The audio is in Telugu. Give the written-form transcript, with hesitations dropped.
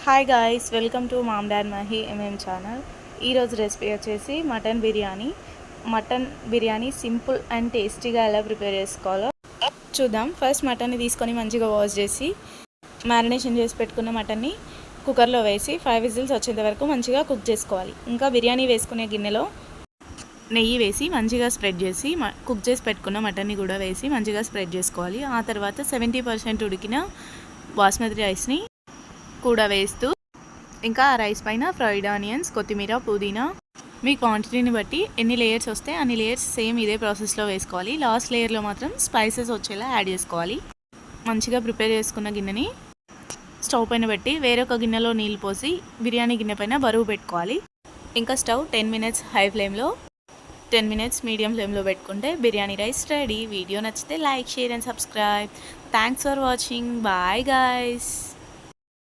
Hi guys, welcome to mom dad Mahi MM channel. ఈరోజు రెసిపీ వచ్చేసి మటన్ బిర్యానీ సింపుల్ అండ్ టేస్టీగా ఎలా ప్రిపేర్ చేసుకోవాలో చూద్దాం. ఫస్ట్ మటన్ని తీసుకొని మంచిగా వాష్ చేసి మ్యారినేషన్ చేసి పెట్టుకున్న మటన్ని కుక్కర్లో వేసి 5 విజిల్స్ వచ్చేంత వరకు మంచిగా కుక్ చేసుకోవాలి. ఇంకా బిర్యానీ వేసుకునే గిన్నెలో నెయ్యి వేసి మంచిగా స్ప్రెడ్ చేసి కుక్ చేసి పెట్టుకున్న మటన్ని కూడా వేసి మంచిగా స్ప్రెడ్ చేసుకోవాలి. ఆ తర్వాత 70% ఉడికిన బాస్మతి రైస్ని కూడా వేస్తూ ఇంకా ఆ రైస్ పైన ఫ్రైడ్ ఆనియన్స్, కొత్తిమీర, పుదీనా మీ క్వాంటిటీని బట్టి ఎన్ని లేయర్స్ వస్తే అన్ని లేయర్స్ సేమ్ ఇదే ప్రాసెస్లో వేసుకోవాలి. లాస్ట్ లేయర్లో మాత్రం స్పైసెస్ వచ్చేలా యాడ్ చేసుకోవాలి. మంచిగా ప్రిపేర్ చేసుకున్న గిన్నెని స్టవ్ పైన పెట్టి వేరొక గిన్నెలో నీళ్ళు పోసి బిర్యానీ గిన్నె పైన బరువు పెట్టుకోవాలి. ఇంకా స్టవ్ 10 మినిట్స్ హై ఫ్లేమ్లో 10 మినిట్స్ మీడియం ఫ్లేమ్లో పెట్టుకుంటే బిర్యానీ రైస్ రెడీ. వీడియో నచ్చితే like, share and subscribe. Thanks for watching. Bye guys.